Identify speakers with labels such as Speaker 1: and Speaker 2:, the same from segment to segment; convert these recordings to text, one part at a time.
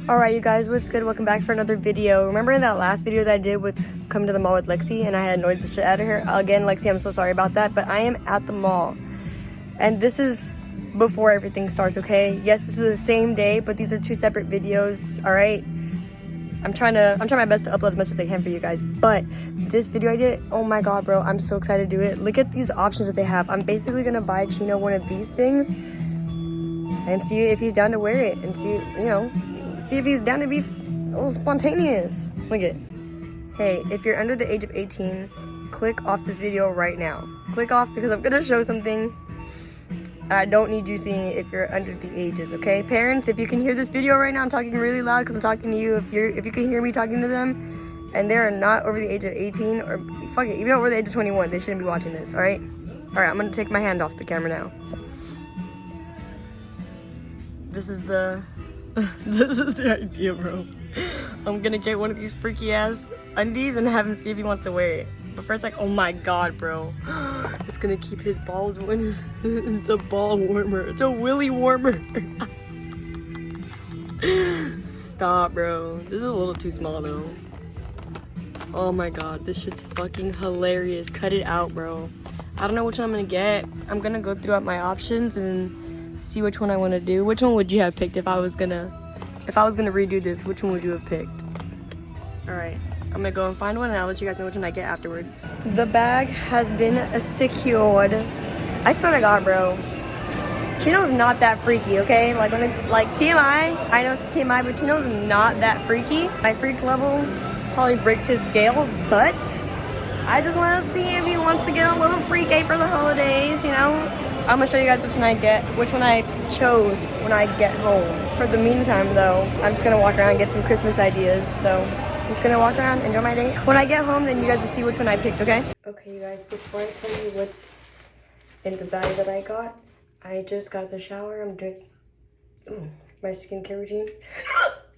Speaker 1: Alright you guys, what's good? Welcome back for another video. Remember in that last video that I did with coming to the mall with Lexi and I had annoyed the shit out of her? Again, Lexi, I'm so sorry about that, but I am at the mall. And this is before everything starts, okay? Yes, this is the same day, but these are two separate videos, alright? I'm trying my best to upload as much as I can for you guys, but this video I did, oh my god, bro, I'm so excited to do it. Look at these options that they have. I'm basically gonna buy Chino one of these things and see if he's down to wear it and see, see if he's down to be a little spontaneous. Look at, hey, if you're under the age of 18, click off this video right now. Click off because I'm gonna show something. I don't need you seeing it if you're under the ages, okay? Parents, if you can hear this video right now, I'm talking really loud because I'm talking to you. If you can hear me talking to them and they're not over the age of 18 or fuck it, even over the age of 21, they shouldn't be watching this, all right? All right, I'm gonna take my hand off the camera now. This is the idea, bro. I'm gonna get one of these freaky ass undies and have him see if he wants to wear it. But first, like, oh my god, bro. It's gonna keep his balls warm. It's a ball warmer. It's a willy warmer. Stop, bro. This is a little too small, though. Oh my god, this shit's fucking hilarious. Cut it out, bro. I don't know which one I'm gonna get. I'm gonna go throughout my options and see which one I want to do. Which one would you have picked if I was gonna redo this? Which one would you have picked? All right, I'm gonna go and find one and I'll let you guys know which one I get afterwards. The bag has been secured. I swear to god, bro, Chino's not that freaky, okay? Like TMI, I know it's TMI, but Chino's not that freaky. My freak level probably breaks his scale, but I just want to see if he wants to get a little freaky for the holidays, I'm gonna show you guys which one I chose when I get home. For the meantime, though, I'm just gonna walk around and get some Christmas ideas. So I'm just gonna walk around, enjoy my day. When I get home, then you guys will see which one I picked, okay? Okay, you guys, before I tell you what's in the bag that I got, I just got out the shower. I'm doing my skincare routine.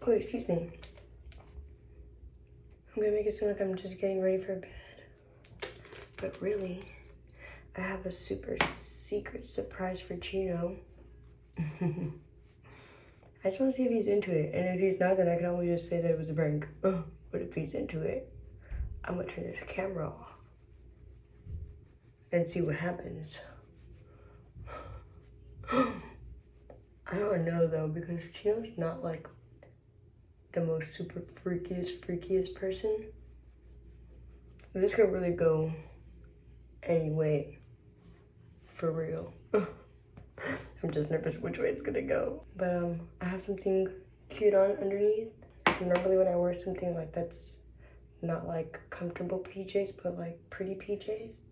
Speaker 1: Oh, excuse me. I'm gonna make it seem like I'm just getting ready for bed. But really, I have a super secret surprise for Chino. I just want to see if he's into it, and if he's not, then I can always just say that it was a prank. But if he's into it, I'm gonna turn this camera off and see what happens. I don't know though, because Chino's not like the most super freakiest person, so this could really go any way. For real. I'm just nervous which way it's gonna go. But I have something cute on underneath. Normally when I wear something like that's not like comfortable PJs, but like pretty PJs,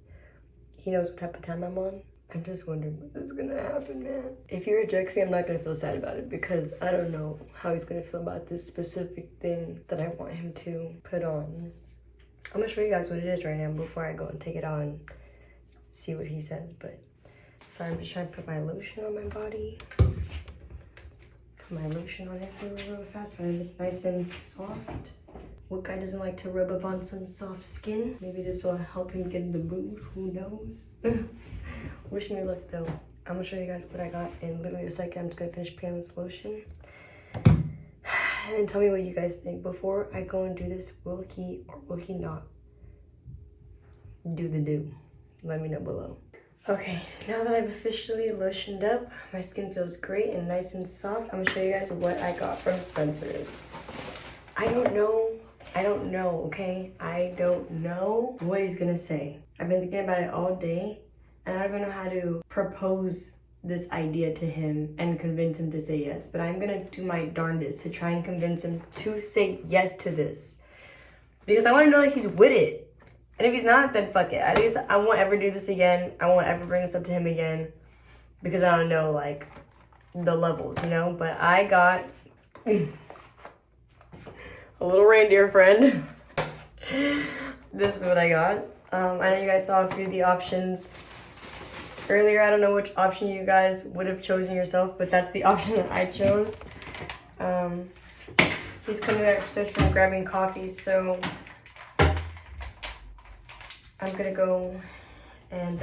Speaker 1: he knows what type of time I'm on. I'm just wondering what is gonna happen, man. If he rejects me, I'm not gonna feel sad about it because I don't know how he's gonna feel about this specific thing that I want him to put on. I'm gonna show you guys what it is right now before I go and take it on, see what he says, but so I'm just trying to put my lotion on my body. Put my lotion on it real fast so I'm nice and soft. What guy doesn't like to rub up on some soft skin? Maybe this will help him get in the mood, who knows? Wish me luck though. I'm gonna show you guys what I got in literally a second. I'm just gonna finish putting on this lotion. And then tell me what you guys think. Before I go and do this, will he or will he not do the do? Let me know below. Okay, now that I've officially lotioned up, my skin feels great and nice and soft. I'm gonna show you guys what I got from Spencer's. I don't know, okay? I don't know what he's gonna say. I've been thinking about it all day, and I don't even know how to propose this idea to him and convince him to say yes, but I'm gonna do my darndest to try and convince him to say yes to this. Because I wanna know that he's with it. And if he's not, then fuck it. At least I won't ever do this again. I won't ever bring this up to him again. Because I don't know, like, the levels, But I got a little reindeer friend. This is what I got. I know you guys saw a few of the options earlier. I don't know which option you guys would have chosen yourself, but that's the option that I chose. He's coming upstairs from grabbing coffee, so I'm gonna go and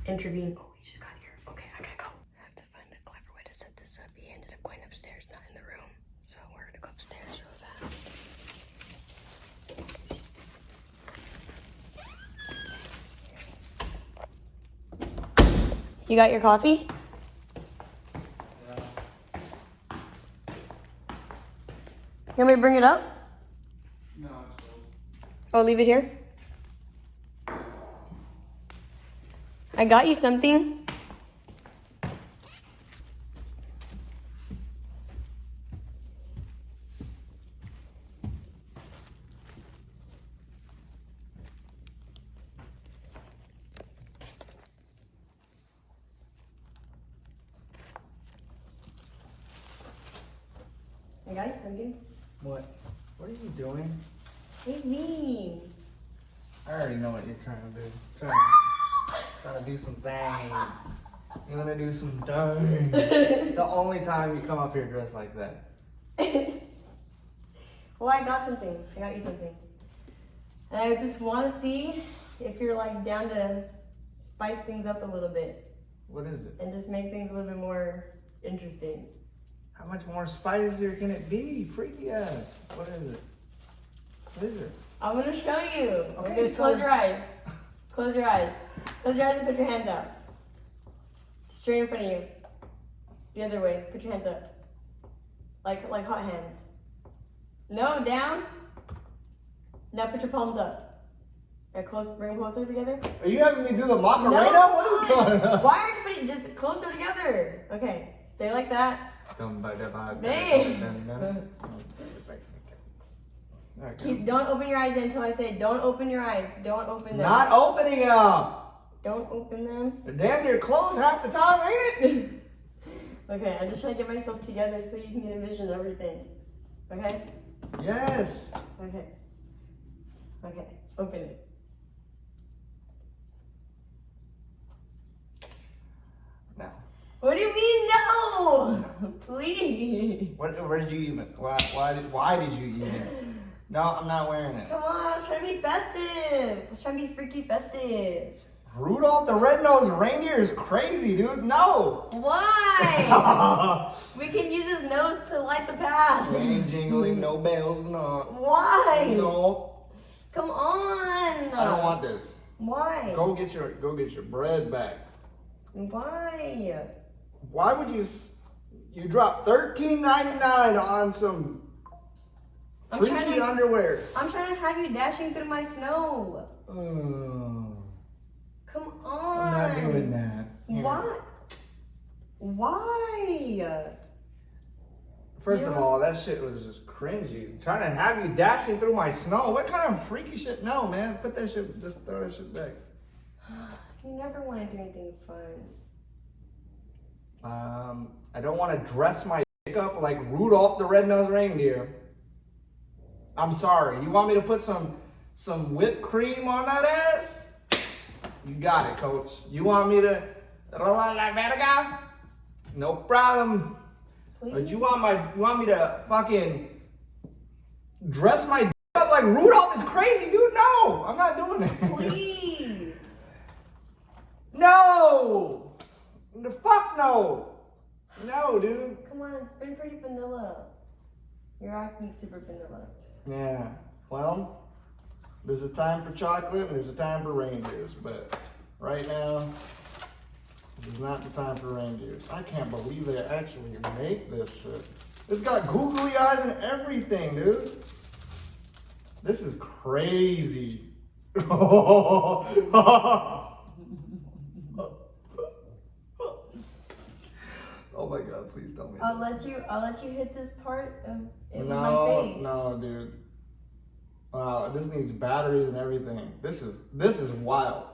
Speaker 1: intervene. Oh, he just got here. Okay, I gotta go. I have to find a clever way to set this up. He ended up going upstairs, not in the room. So we're gonna walk upstairs real fast. You got your coffee?
Speaker 2: Yeah.
Speaker 1: You want me to bring it up?
Speaker 2: No, it's cool.
Speaker 1: Oh, leave it here? I got you something. I got you something.
Speaker 2: What? What are you doing?
Speaker 1: Hey, me.
Speaker 2: I already know what you're trying to do. Trying to do some things. You want to do some things. The only time you come up here dressed like that.
Speaker 1: Well, I got something. I got you something. And I just want to see if you're like down to spice things up a little bit
Speaker 2: What is it?
Speaker 1: and just make things a little bit more interesting.
Speaker 2: How much more spicier can it be? Freaky ass. What is it? What is it?
Speaker 1: I'm gonna show you.
Speaker 2: Okay,
Speaker 1: Okay, close your eyes. Close your eyes. Close your eyes and put your hands out. Straight in front of you. The other way. Put your hands up. Like hot hands. No, down. Now put your palms up. Right, close. Bring them closer together.
Speaker 2: Are you having me do the Macarena?
Speaker 1: No.
Speaker 2: What is going on?
Speaker 1: Why aren't you putting just closer together? Okay, stay like that. Babe. Don't open your eyes until I say don't open your eyes. Don't open them.
Speaker 2: Not opening them.
Speaker 1: Don't open them.
Speaker 2: They're damn near closed half the time, ain't it?
Speaker 1: Okay, I'm just trying to get myself together so you can envision everything. Okay?
Speaker 2: Yes.
Speaker 1: Okay. Okay, open it.
Speaker 2: No.
Speaker 1: What do you mean no? Please.
Speaker 2: Where did you even? Why did you even? No, I'm not wearing it.
Speaker 1: Come on, I was trying to be festive. I was trying to be freaky festive.
Speaker 2: Rudolph the Red-Nosed Reindeer is crazy, dude. No.
Speaker 1: Why? We can use his nose to light the path.
Speaker 2: We ain't jingling no bells, no.
Speaker 1: Why?
Speaker 2: No.
Speaker 1: Come on.
Speaker 2: I don't want this.
Speaker 1: Why?
Speaker 2: Go get your bread back.
Speaker 1: Why?
Speaker 2: Why would you drop $13.99 on some freaky underwear?
Speaker 1: I'm trying to have you dashing through my snow. Come on.
Speaker 2: I'm not doing that. Here.
Speaker 1: Why? Why?
Speaker 2: First of all, that shit was just cringy. Trying to have you dashing through my snow. What kind of freaky shit? No, man. Put that shit, just throw that shit back.
Speaker 1: You never want to do anything fun.
Speaker 2: I don't want to dress my dick up like Rudolph the Red-Nosed Reindeer. I'm sorry. You want me to put some whipped cream on that ass? You got it, coach. You want me to rola la verga? No problem.
Speaker 1: Please?
Speaker 2: But you want me to fucking dress my dick up like Rudolph is crazy, dude? No, I'm not doing it.
Speaker 1: Please.
Speaker 2: No. The fuck no. No, dude.
Speaker 1: Come on, it's been pretty vanilla. You're acting super vanilla.
Speaker 2: Yeah. Well, there's a time for chocolate and there's a time for reindeers, but right now, is not the time for reindeers. I can't believe they actually make this shit. It's got googly eyes and everything, dude. This is crazy. Oh my god, please tell me.
Speaker 1: I'll let you hit this part of it with my
Speaker 2: No,
Speaker 1: face.
Speaker 2: no, dude. Wow, this needs batteries and everything. This is wild.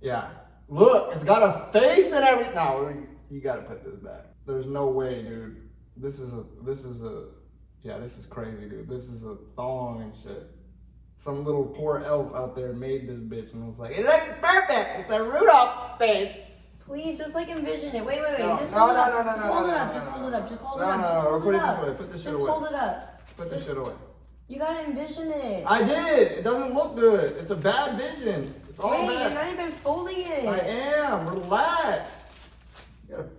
Speaker 2: Yeah. Look, it's got a face and everything. No, you gotta put this back. There's no way, dude. This is crazy, dude. This is a thong and shit. Some little poor elf out there made this bitch and was like, it looks perfect. It's a Rudolph face.
Speaker 1: Please, just like envision it. Wait.
Speaker 2: No,
Speaker 1: Just
Speaker 2: no,
Speaker 1: hold it
Speaker 2: no,
Speaker 1: up.
Speaker 2: no, no,
Speaker 1: Just
Speaker 2: no,
Speaker 1: hold it
Speaker 2: no,
Speaker 1: up.
Speaker 2: no,
Speaker 1: Just
Speaker 2: no,
Speaker 1: hold it
Speaker 2: no.
Speaker 1: up. Just hold
Speaker 2: No,
Speaker 1: it up.
Speaker 2: no,
Speaker 1: Just
Speaker 2: no,
Speaker 1: hold
Speaker 2: put
Speaker 1: it
Speaker 2: it this
Speaker 1: up.
Speaker 2: way. Put this shit
Speaker 1: Just
Speaker 2: away.
Speaker 1: hold it up.
Speaker 2: Put this shit away.
Speaker 1: You gotta envision it.
Speaker 2: I did. It doesn't look good. It's a bad vision. It's all
Speaker 1: Wait,
Speaker 2: bad.
Speaker 1: you're not even folding it.
Speaker 2: I am. Relax. You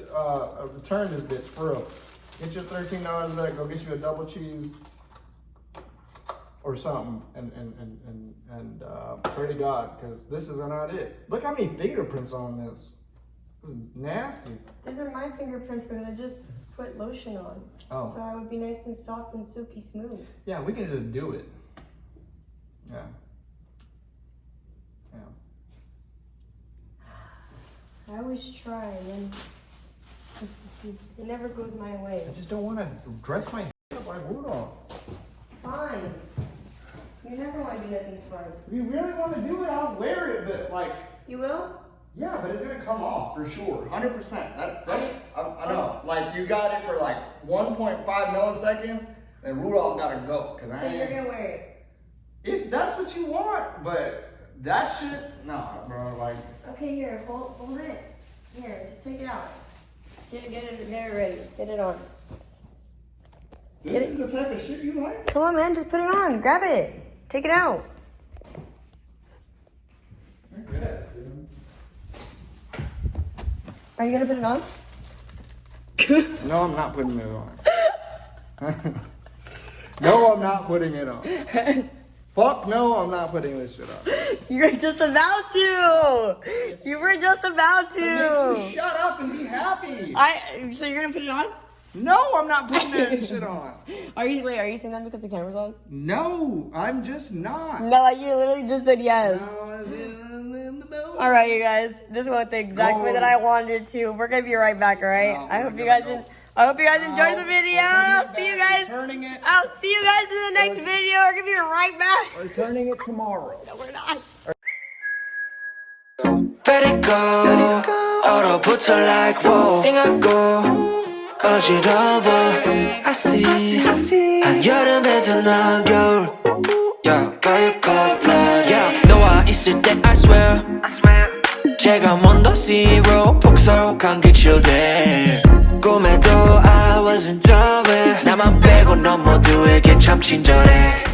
Speaker 2: gotta return this bitch for real. Get your $13 of that. Go get you a double cheese or something, and pray to God, because this is not it. Look how many fingerprints on this. This is nasty.
Speaker 1: These are my fingerprints because I just put lotion on.
Speaker 2: Oh.
Speaker 1: So I would be nice and soft and silky smooth.
Speaker 2: Yeah, we can just do it. Yeah. Yeah.
Speaker 1: I always try and then it never goes my way.
Speaker 2: I just don't want to dress my up like Rudolph.
Speaker 1: Fine. You never want to do nothing fun.
Speaker 2: If you really want to do it, I'll wear it, but like.
Speaker 1: You will?
Speaker 2: Yeah, but it's gonna come off for sure, 100%. That's I know. Like you got it for like 1.5 milliseconds, and Rudolph gotta go.
Speaker 1: So you're gonna wear it?
Speaker 2: If that's what you want, but that shit, nah, bro. Like.
Speaker 1: Okay, here, hold it. Here, just take it out. Get it ready. Get it on.
Speaker 2: This is the type of shit you like?
Speaker 1: Come on, man, just put it on. Grab it. Take it out.
Speaker 2: You're good at it, dude.
Speaker 1: Are you gonna put it on?
Speaker 2: No, I'm not putting it on. No, I'm not putting it on. Fuck no, I'm not putting this shit on.
Speaker 1: You were just about to. You were just about
Speaker 2: You
Speaker 1: to.
Speaker 2: shut up and be happy.
Speaker 1: So you're gonna put it on?
Speaker 2: No, I'm not putting that shit on.
Speaker 1: Are you saying that because the camera's on?
Speaker 2: No, I'm just not.
Speaker 1: No, you literally just said yes.
Speaker 2: No, it's in the middle.
Speaker 1: All right, you guys. This went the exact way that I wanted it to. We're gonna be right back. All right.
Speaker 2: No,
Speaker 1: I hope
Speaker 2: we're
Speaker 1: you
Speaker 2: gonna
Speaker 1: guys.
Speaker 2: go.
Speaker 1: I hope you guys enjoyed the video. I'll see you guys.
Speaker 2: Turning it.
Speaker 1: I'll see you guys in the next video. We're gonna be right back.
Speaker 2: We're turning it tomorrow.
Speaker 1: No, we're not.
Speaker 3: Let it go. 얼어붙어 like whoa. 띵하고 어지러워. I see. 한여름에도 넌 겨울. Yeah, 가요 blood. Yeah, 너와 있을 때 I swear. 제가 먼저 zero 폭설한 그 chill 꿈에도 I wasn't aware 나만 빼고 넌 모두에게 참 친절해